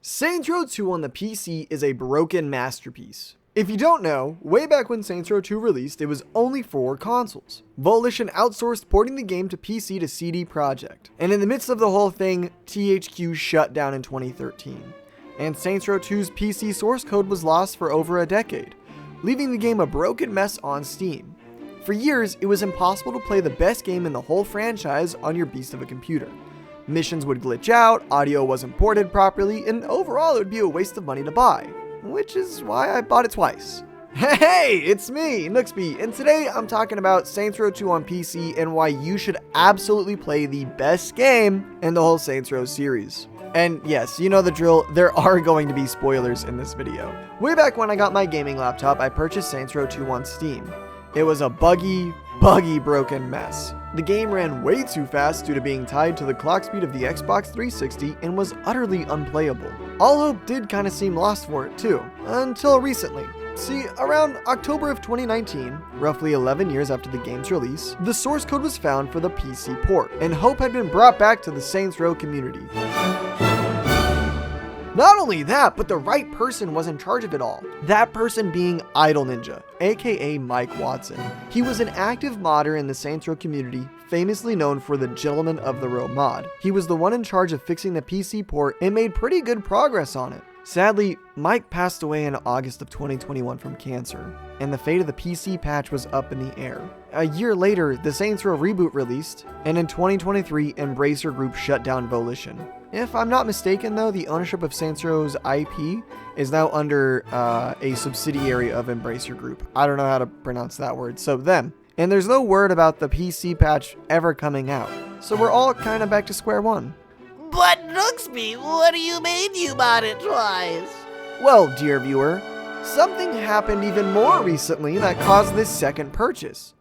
Saints Row 2 on the PC is a broken masterpiece. If you don't know, way back when Saints Row 2 released, it was only for consoles. Volition outsourced porting the game to PC to CD Projekt. And in the midst of the whole thing, THQ shut down in 2013. And Saints Row 2's PC source code was lost for over a decade, leaving the game a broken mess on Steam. For years, it was impossible to play the best game in the whole franchise on your beast of a computer. Missions would glitch out, audio wasn't ported properly, and overall it would be a waste of money to buy. Which is why I bought it twice. Hey, it's me, Nooksby, and today I'm talking about Saints Row 2 on PC and why you should absolutely play the best game in the whole Saints Row series. And yes, you know the drill, there are going to be spoilers in this video. Way back when I got my gaming laptop, I purchased Saints Row 2 on Steam. It was a buggy, broken mess. The game ran way too fast due to being tied to the clock speed of the Xbox 360 and was utterly unplayable. All hope did kinda seem lost for it too, until recently. See, around October of 2019, roughly 11 years after the game's release, the source code was found for the PC port, and hope had been brought back to the Saints Row community. Not only that, but the right person was in charge of it all. That person being Idle Ninja, aka Mike Watson. He was an active modder in the Saints Row community, famously known for the Gentleman of the Row mod. He was the one in charge of fixing the PC port and made pretty good progress on it. Sadly, Mike passed away in August of 2021 from cancer, and the fate of the PC patch was up in the air. A year later, the Saints Row reboot released, and in 2023, Embracer Group shut down Volition. If I'm not mistaken though, the ownership of Saints Row's IP is now under a subsidiary of Embracer Group. I don't know how to pronounce that word, so them. And there's no word about the PC patch ever coming out, so we're all kind of back to square one. But Nooksby, what do you mean you bought it twice? Well, dear viewer, something happened even more recently that caused this second purchase.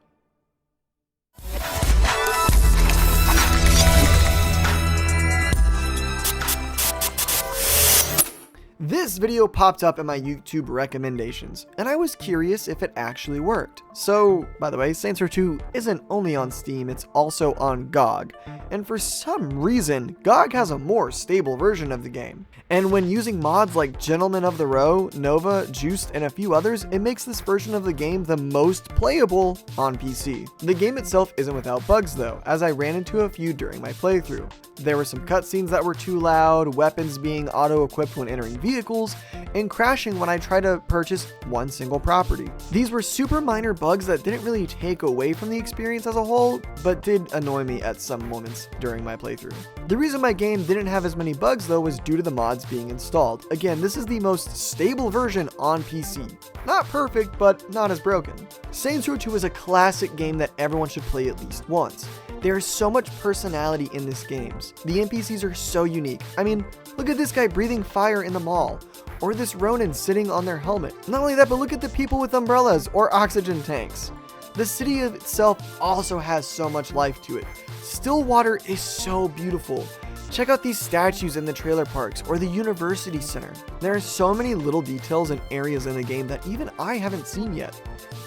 This video popped up in my YouTube recommendations, and I was curious if it actually worked. So, by the way, Saints Row 2 isn't only on Steam, it's also on GOG. And for some reason, GOG has a more stable version of the game. And when using mods like Gentleman of the Row, Nova, Juiced, and a few others, it makes this version of the game the most playable on PC. The game itself isn't without bugs though, as I ran into a few during my playthrough. There were some cutscenes that were too loud, weapons being auto-equipped when entering vehicles, and crashing when I tried to purchase one single property. These were super minor bugs that didn't really take away from the experience as a whole, but did annoy me at some moments during my playthrough. The reason my game didn't have as many bugs though was due to the mods being installed. Again, this is the most stable version on PC. Not perfect, but not as broken. Saints Row 2 is a classic game that everyone should play at least once. There's so much personality in this game. The NPCs are so unique. I mean, look at this guy breathing fire in the mall, or this Ronin sitting on their helmet. Not only that, but look at the people with umbrellas or oxygen tanks. The city itself also has so much life to it. Stillwater is so beautiful. Check out these statues in the trailer parks or the university center. There are so many little details and areas in the game that even I haven't seen yet.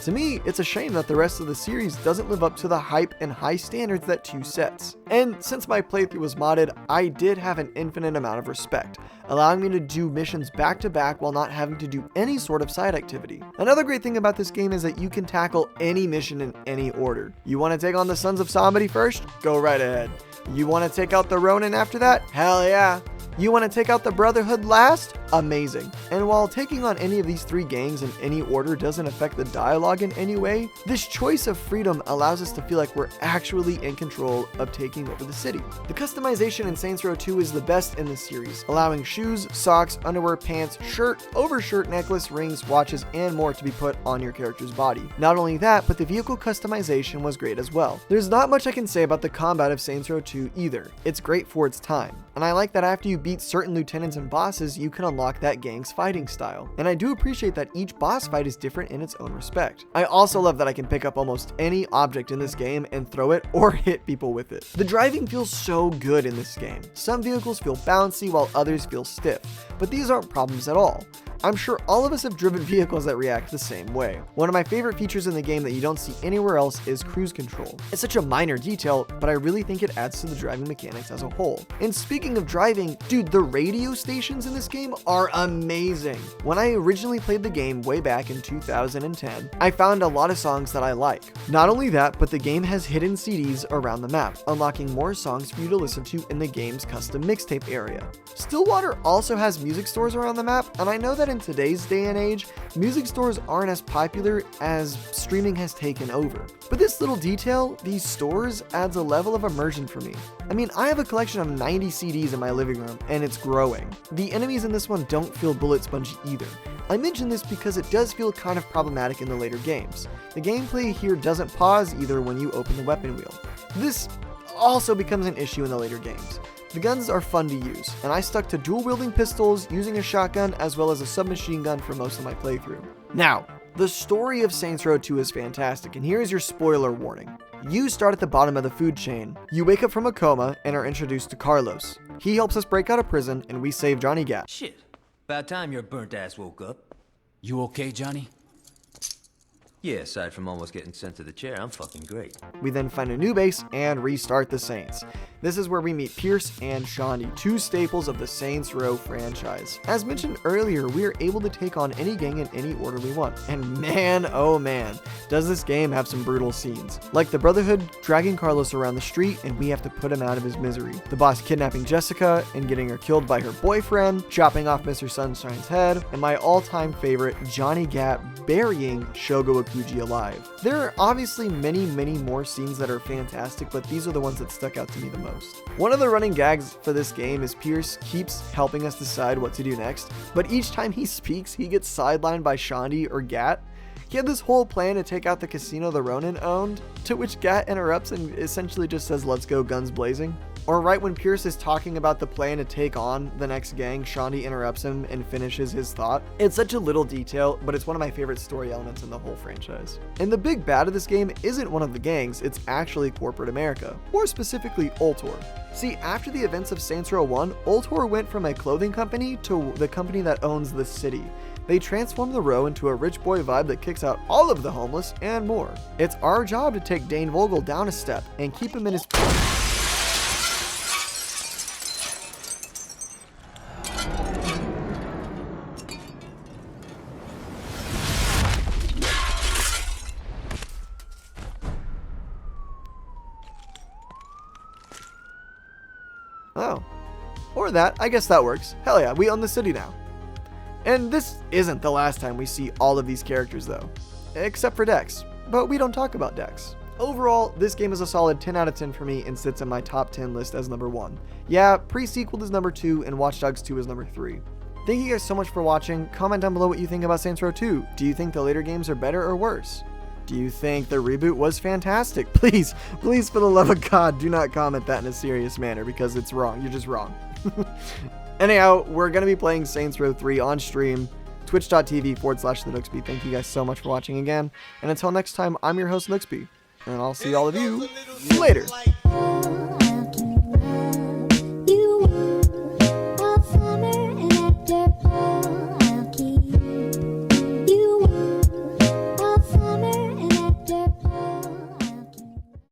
To me, it's a shame that the rest of the series doesn't live up to the hype and high standards that 2 sets. And since my playthrough was modded, I did have an infinite amount of respect, allowing me to do missions back to back while not having to do any sort of side activity. Another great thing about this game is that you can tackle any mission in any order. You want to take on the Sons of Somebody first? Go right ahead. You want to take out the Ronin after that? Hell yeah. You want to take out the Brotherhood last? Amazing. And while taking on any of these 3 gangs in any order doesn't affect the dialogue in any way, this choice of freedom allows us to feel like we're actually in control of taking over the city. The customization in Saints Row 2 is the best in the series, allowing shoes, socks, underwear, pants, shirt, overshirt, necklace, rings, watches, and more to be put on your character's body. Not only that, but the vehicle customization was great as well. There's not much I can say about the combat of Saints Row 2 either. It's great for its time. And I like that after you beat certain lieutenants and bosses, you can unlock that gang's fighting style. And I do appreciate that each boss fight is different in its own respect. I also love that I can pick up almost any object in this game and throw it or hit people with it. The driving feels so good in this game. Some vehicles feel bouncy while others feel stiff, but these aren't problems at all. I'm sure all of us have driven vehicles that react the same way. One of my favorite features in the game that you don't see anywhere else is cruise control. It's such a minor detail, but I really think it adds to the driving mechanics as a whole. And speaking of driving, dude, the radio stations in this game are amazing. When I originally played the game way back in 2010, I found a lot of songs that I like. Not only that, but the game has hidden CDs around the map, unlocking more songs for you to listen to in the game's custom mixtape area. Stillwater also has music stores around the map, and I know that in today's day and age, music stores aren't as popular as streaming has taken over. But this little detail, these stores, adds a level of immersion for me. I mean, I have a collection of 90 CDs in my living room, and it's growing. The enemies in this one don't feel bullet spongy either. I mention this because it does feel kind of problematic in the later games. The gameplay here doesn't pause either when you open the weapon wheel. This also becomes an issue in the later games. The guns are fun to use, and I stuck to dual-wielding pistols, using a shotgun, as well as a submachine gun for most of my playthrough. Now, the story of Saints Row 2 is fantastic, and here is your spoiler warning. You start at the bottom of the food chain. You wake up from a coma and are introduced to Carlos. He helps us break out of prison, and we save Johnny Gat. Shit. About time your burnt ass woke up. You okay, Johnny? Yeah, aside from almost getting sent to the chair, I'm fucking great. We then find a new base and restart the Saints. This is where we meet Pierce and Shandy, two staples of the Saints Row franchise. As mentioned earlier, we are able to take on any gang in any order we want. And man, oh man, does this game have some brutal scenes. Like the Brotherhood dragging Carlos around the street and we have to put him out of his misery. The boss kidnapping Jessica and getting her killed by her boyfriend, chopping off Mr. Sunshine's head, and my all-time favorite, Johnny Gat burying Shogo Akuji alive. There are obviously many more scenes that are fantastic, but these are the ones that stuck out to me the most. One of the running gags for this game is Pierce keeps helping us decide what to do next, but each time he speaks, he gets sidelined by Shandy or Gat. He had this whole plan to take out the casino the Ronin owned, to which Gat interrupts and essentially just says, "Let's go, guns blazing." Or right when Pierce is talking about the plan to take on the next gang, Shandy interrupts him and finishes his thought. It's such a little detail, but it's one of my favorite story elements in the whole franchise. And the big bad of this game isn't one of the gangs, it's actually corporate America, more specifically Ultor. See, after the events of Saints Row 1, Ultor went from a clothing company to the company that owns the city. They transformed the row into a rich boy vibe that kicks out all of the homeless and more. It's our job to take Dane Vogel down a step and keep him in his... Oh. Or that. I guess that works. Hell yeah, we own the city now. And this isn't the last time we see all of these characters though. Except for Dex. But we don't talk about Dex. Overall, this game is a solid 10 out of 10 for me and sits in my top 10 list as number 1. Yeah, Pre-Sequel is number 2 and Watch Dogs 2 is number 3. Thank you guys so much for watching. Comment down below what you think about Saints Row 2. Do you think the later games are better or worse? Do you think the reboot was fantastic? Please, for the love of God, do not comment that in a serious manner because it's wrong. You're just wrong. Anyhow, we're going to be playing Saints Row 3 on stream, twitch.tv/the Nooksby. Thank you guys so much for watching again. And until next time, I'm your host, Nooksby. And I'll see all of you later.